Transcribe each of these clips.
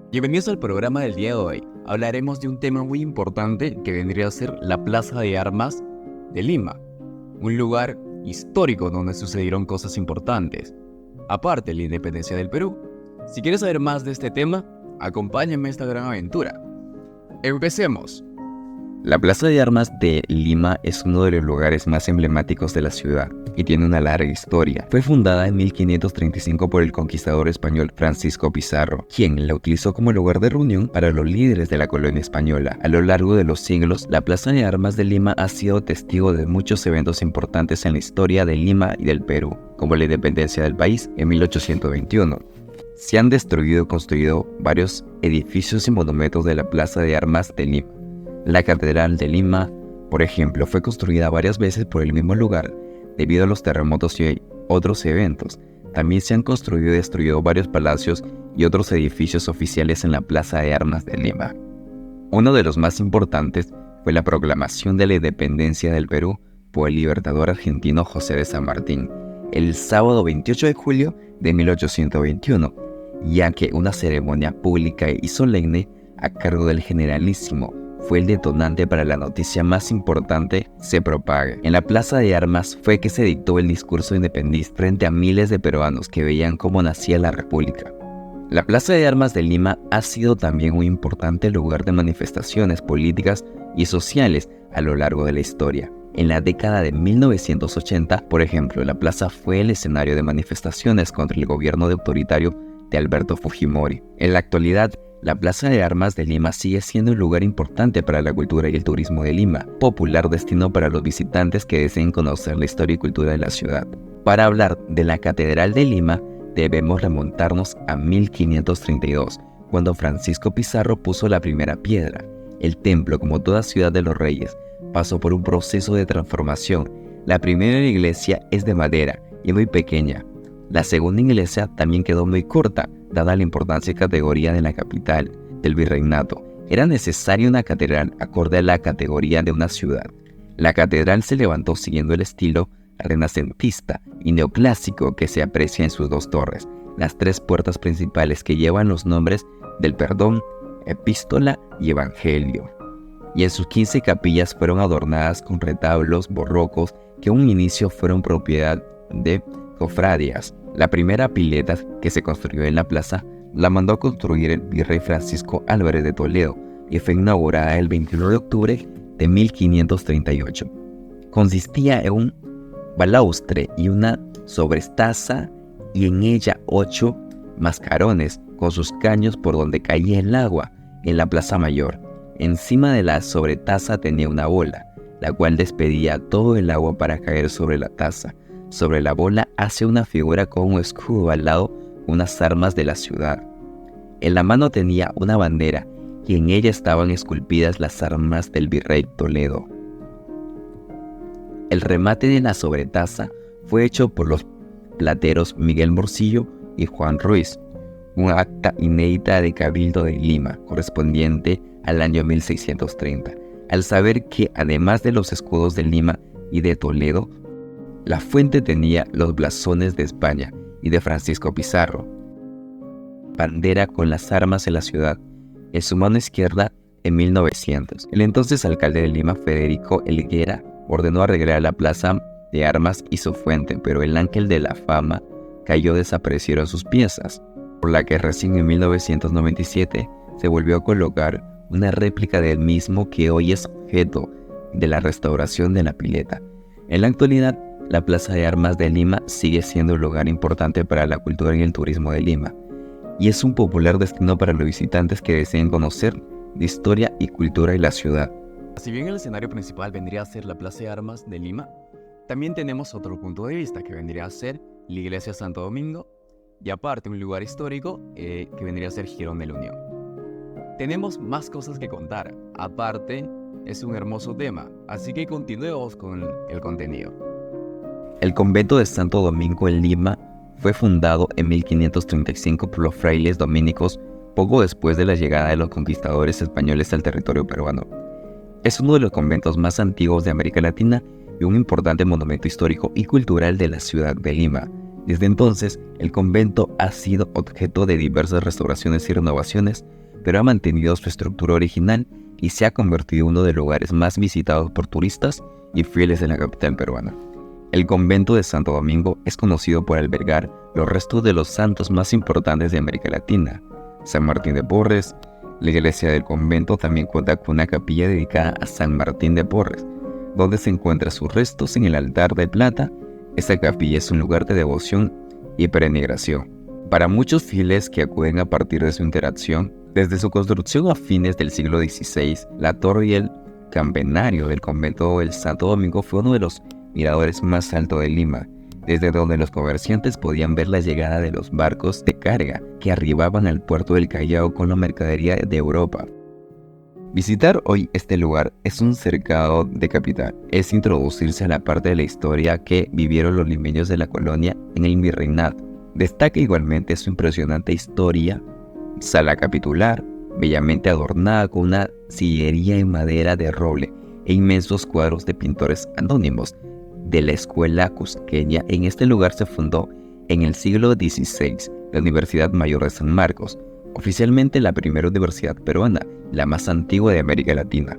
Bienvenidos al programa del día de hoy. Hablaremos de un tema muy importante que vendría a ser la Plaza de Armas de Lima, un lugar histórico donde sucedieron cosas importantes, aparte de la independencia del Perú. Si quieres saber más de este tema, acompáñame a esta gran aventura. Empecemos. La Plaza de Armas de Lima es uno de los lugares más emblemáticos de la ciudad y tiene una larga historia. Fue fundada en 1535 por el conquistador español Francisco Pizarro, quien la utilizó como lugar de reunión para los líderes de la colonia española. A lo largo de los siglos, la Plaza de Armas de Lima ha sido testigo de muchos eventos importantes en la historia de Lima y del Perú, como la independencia del país en 1821. Se han destruido y construido varios edificios y monumentos de la Plaza de Armas de Lima. La Catedral de Lima, por ejemplo, fue construida varias veces por el mismo lugar debido a los terremotos y otros eventos. También se han construido y destruido varios palacios y otros edificios oficiales en la Plaza de Armas de Lima. Uno de los más importantes fue la proclamación de la independencia del Perú por el libertador argentino José de San Martín, el sábado 28 de julio de 1821, ya que una ceremonia pública y solemne a cargo del generalísimo fue el detonante para la noticia más importante se propague. En la Plaza de Armas fue que se dictó el discurso independentista frente a miles de peruanos que veían cómo nacía la República. La Plaza de Armas de Lima ha sido también un importante lugar de manifestaciones políticas y sociales a lo largo de la historia. En la década de 1980, por ejemplo, la plaza fue el escenario de manifestaciones contra el gobierno autoritario de Alberto Fujimori. En la actualidad, la Plaza de Armas de Lima sigue siendo un lugar importante para la cultura y el turismo de Lima, popular destino para los visitantes que deseen conocer la historia y cultura de la ciudad. Para hablar de la Catedral de Lima, debemos remontarnos a 1532, cuando Francisco Pizarro puso la primera piedra. El templo, como toda ciudad de los reyes, pasó por un proceso de transformación. La primera iglesia es de madera y muy pequeña. La segunda iglesia también quedó muy corta, dada la importancia y categoría de la capital del virreinato. Era necesaria una catedral acorde a la categoría de una ciudad. La catedral se levantó siguiendo el estilo renacentista y neoclásico que se aprecia en sus dos torres, las tres puertas principales que llevan los nombres del perdón, epístola y evangelio. Y en sus 15 capillas fueron adornadas con retablos barrocos que en un inicio fueron propiedad de cofradías. La primera pileta que se construyó en la plaza la mandó a construir el virrey Francisco Álvarez de Toledo y fue inaugurada el 21 de octubre de 1538. Consistía en un balaustre y una sobrestaza y en ella 8 mascarones con sus caños por donde caía el agua en la plaza mayor. Encima de la sobretaza tenía una bola, la cual despedía todo el agua para caer sobre la taza. Sobre la bola hace una figura con un escudo al lado con unas armas de la ciudad. En la mano tenía una bandera y en ella estaban esculpidas las armas del virrey Toledo. El remate de la sobretaza fue hecho por los plateros Miguel Morcillo y Juan Ruiz, un acta inédita de Cabildo de Lima, correspondiente al año 1630. Al saber que, además de los escudos de Lima y de Toledo, la fuente tenía los blasones de España y de Francisco Pizarro, bandera con las armas en la ciudad, en su mano izquierda en 1900. El entonces alcalde de Lima, Federico Helguera, ordenó arreglar la plaza de armas y su fuente, pero el ángel de la fama cayó, desaparecieron sus piezas, por la que recién en 1997 se volvió a colocar una réplica del mismo que hoy es objeto de la restauración de la pileta. En la actualidad, la Plaza de Armas de Lima sigue siendo un lugar importante para la cultura y el turismo de Lima, y es un popular destino para los visitantes que deseen conocer de historia y cultura de la ciudad. Si bien el escenario principal vendría a ser la Plaza de Armas de Lima, también tenemos otro punto de vista que vendría a ser la Iglesia Santo Domingo y aparte un lugar histórico que vendría a ser Jirón de la Unión. Tenemos más cosas que contar, aparte es un hermoso tema, así que continuemos con el contenido. El convento de Santo Domingo en Lima fue fundado en 1535 por los frailes dominicos poco después de la llegada de los conquistadores españoles al territorio peruano. Es uno de los conventos más antiguos de América Latina y un importante monumento histórico y cultural de la ciudad de Lima. Desde entonces, el convento ha sido objeto de diversas restauraciones y renovaciones, pero ha mantenido su estructura original y se ha convertido en uno de los lugares más visitados por turistas y fieles de la capital peruana. El convento de Santo Domingo es conocido por albergar los restos de los santos más importantes de América Latina. San Martín de Porres. La iglesia del convento también cuenta con una capilla dedicada a San Martín de Porres, donde se encuentran sus restos en el altar de plata. Esta capilla es un lugar de devoción y peregrinación para muchos fieles que acuden a partir de su interacción. Desde su construcción a fines del siglo XVI, la torre y el campanario del convento del Santo Domingo fue uno de los miradores más altos de Lima, desde donde los comerciantes podían ver la llegada de los barcos de carga que arribaban al puerto del Callao con la mercadería de Europa. Visitar hoy este lugar es un cercado de capital, es introducirse a la parte de la historia que vivieron los limeños de la colonia en el virreinato. Destaca igualmente su impresionante historia, sala capitular, bellamente adornada con una sillería en madera de roble e inmensos cuadros de pintores anónimos de la escuela cusqueña. En este lugar se fundó en el siglo XVI la Universidad Mayor de San Marcos, oficialmente la primera universidad peruana, la más antigua de América Latina.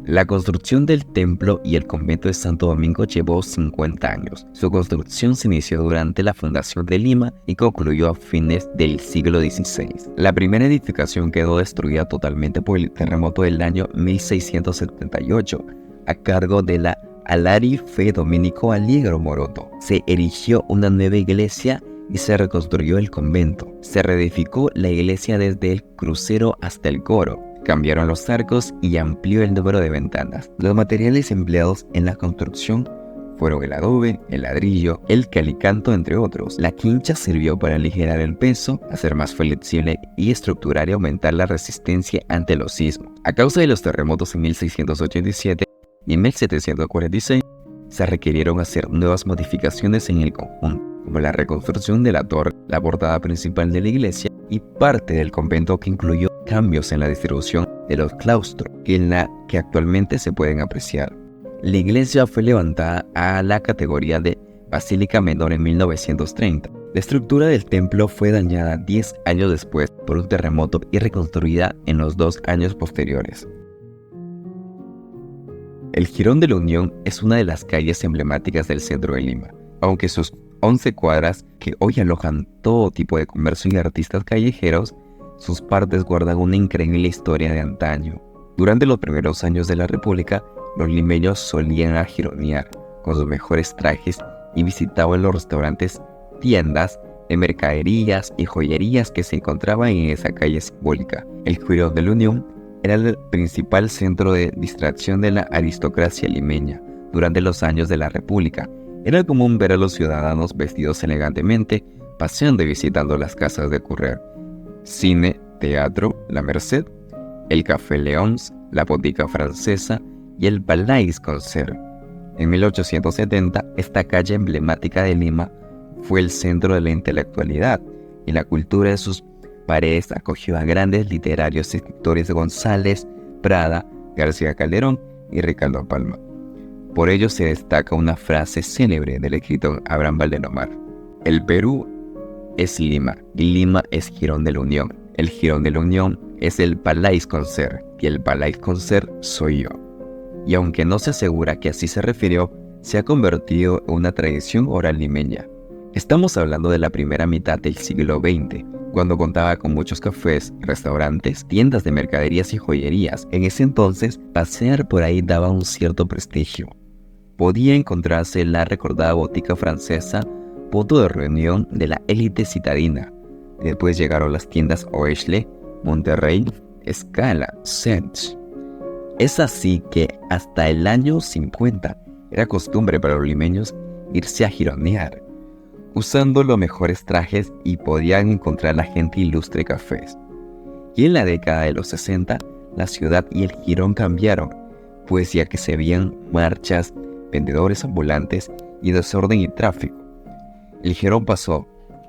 La construcción del templo y el convento de Santo Domingo llevó 50 años. Su construcción se inició durante la fundación de Lima y concluyó a fines del siglo XVI. La primera edificación quedó destruida totalmente por el terremoto del año 1678, a cargo de la Alari Fe Dominico Aligro Moroto. Se erigió una nueva iglesia y se reconstruyó el convento. Se reedificó la iglesia desde el crucero hasta el coro. Cambiaron los arcos y amplió el número de ventanas. Los materiales empleados en la construcción fueron el adobe, el ladrillo, el calicanto, entre otros. La quincha sirvió para aligerar el peso, hacer más flexible y estructurar y aumentar la resistencia ante los sismos. A causa de los terremotos en 1687 y en 1746, se requirieron hacer nuevas modificaciones en el conjunto, como la reconstrucción de la torre, la portada principal de la iglesia y parte del convento, que incluyó cambios en la distribución de los claustros, en la que actualmente se pueden apreciar. La iglesia fue levantada a la categoría de Basílica Menor en 1930. La estructura del templo fue dañada 10 años después por un terremoto y reconstruida en los 2 años posteriores. El Jirón de la Unión es una de las calles emblemáticas del centro de Lima, aunque sus 11 cuadras, que hoy alojan todo tipo de comercio y artistas callejeros, sus partes guardan una increíble historia de antaño. Durante los primeros años de la República, los limeños solían ajironear con sus mejores trajes y visitaban los restaurantes, tiendas de mercaderías y joyerías que se encontraban en esa calle simbólica. El Jirón de la Unión era el principal centro de distracción de la aristocracia limeña durante los años de la República. Era común ver a los ciudadanos vestidos elegantemente, paseando y visitando las casas de currer, cine, teatro, La Merced, el Café Leóns, la Botica Francesa y el Palais Concert. En 1870, esta calle emblemática de Lima fue el centro de la intelectualidad y la cultura. De sus paredes acogió a grandes literarios y escritores: González, Prada, García Calderón y Ricardo Palma. Por ello se destaca una frase célebre del escritor Abraham Valdelomar: el Perú es Lima y Lima es Jirón de la Unión. El Jirón de la Unión es el Palais Concert y el Palais Concert soy yo. Y aunque no se asegura que así se refirió, se ha convertido en una tradición oral limeña. Estamos hablando de la primera mitad del siglo XX, cuando contaba con muchos cafés, restaurantes, tiendas de mercaderías y joyerías. En ese entonces, pasear por ahí daba un cierto prestigio. Podía encontrarse la recordada Botica Francesa, punto de reunión de la élite citadina. Después llegaron las tiendas Oesle, Monterrey, Scala, Sens. Es así que hasta el año 50 era costumbre para los limeños irse a jironear, usando los mejores trajes, y podían encontrar la gente ilustre cafés. Y en la década de los 60, la ciudad y el Jirón cambiaron, pues ya que se veían marchas, vendedores ambulantes y desorden y tráfico. El Jirón pasó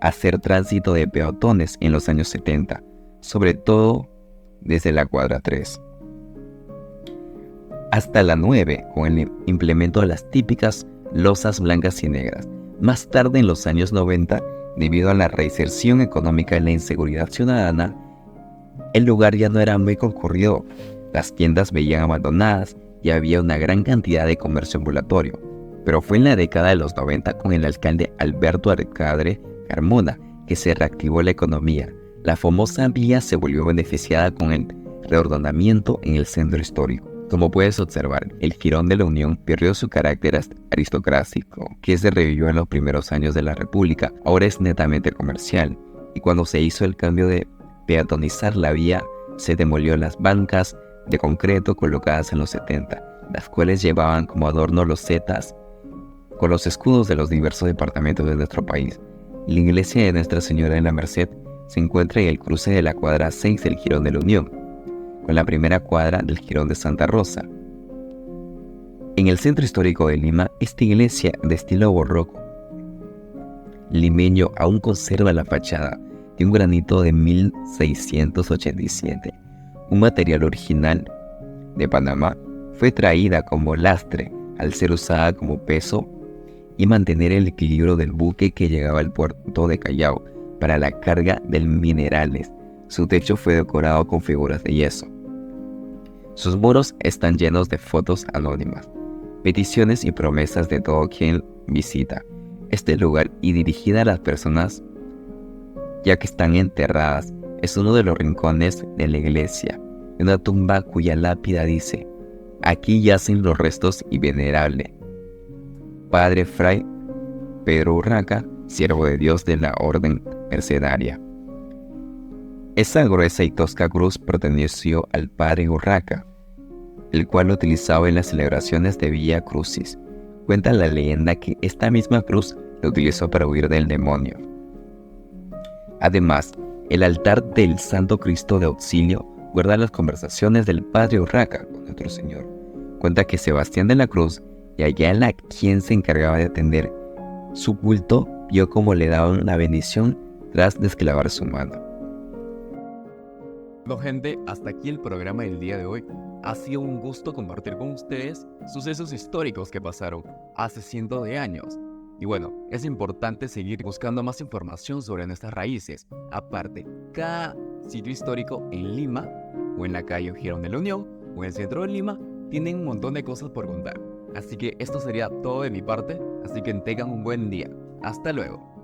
a ser tránsito de peatones en los años 70, sobre todo desde la cuadra 3 hasta la 9, con el implemento de las típicas losas blancas y negras, Más tarde, en los años 90, debido a la reinserción económica y la inseguridad ciudadana, el lugar ya no era muy concurrido. Las tiendas veían abandonadas y había una gran cantidad de comercio ambulatorio. Pero fue en la década de los 90 con el alcalde Alberto Arcadre Carmona que se reactivó la economía. La famosa vía se volvió beneficiada con el reordenamiento en el centro histórico. Como puedes observar, el Jirón de la Unión perdió su carácter aristocrático, que se revivió en los primeros años de la República. Ahora es netamente comercial, y cuando se hizo el cambio de peatonizar la vía, se demolió las bancas de concreto colocadas en los 70, las cuales llevaban como adorno losetas con los escudos de los diversos departamentos de nuestro país. La iglesia de Nuestra Señora de la Merced se encuentra en el cruce de la cuadra 6 del Jirón de la Unión, con la primera cuadra del Jirón de Santa Rosa. En el centro histórico de Lima, esta iglesia de estilo barroco limeño aún conserva la fachada de un granito de 1687. Un material original de Panamá, fue traída como lastre al ser usada como peso y mantener el equilibrio del buque que llegaba al puerto de Callao para la carga de minerales. Su techo fue decorado con figuras de yeso. Sus muros están llenos de fotos anónimas, peticiones y promesas de todo quien visita este lugar y dirigida a las personas ya que están enterradas. Es uno de los rincones de la iglesia, una tumba cuya lápida dice: aquí yacen los restos y venerable Padre Fray Pedro Urraca, siervo de Dios de la Orden Mercedaria. Esa gruesa y tosca cruz perteneció al Padre Urraca, el cual lo utilizaba en las celebraciones de Vía Crucis. Cuenta la leyenda que esta misma cruz la utilizó para huir del demonio. Además, el altar del Santo Cristo de Auxilio guarda las conversaciones del Padre Urraca con nuestro Señor. Cuenta que Sebastián de la Cruz, y allá quien se encargaba de atender su culto, vio cómo le daban la bendición tras desclavar su mano. Bueno, gente, hasta aquí el programa del día de hoy. Ha sido un gusto compartir con ustedes sucesos históricos que pasaron hace cientos de años. Y bueno, es importante seguir buscando más información sobre nuestras raíces. Aparte, cada sitio histórico en Lima, o en la calle Jirón de la Unión, o en el centro de Lima, tienen un montón de cosas por contar. Así que esto sería todo de mi parte, así que tengan un buen día. Hasta luego.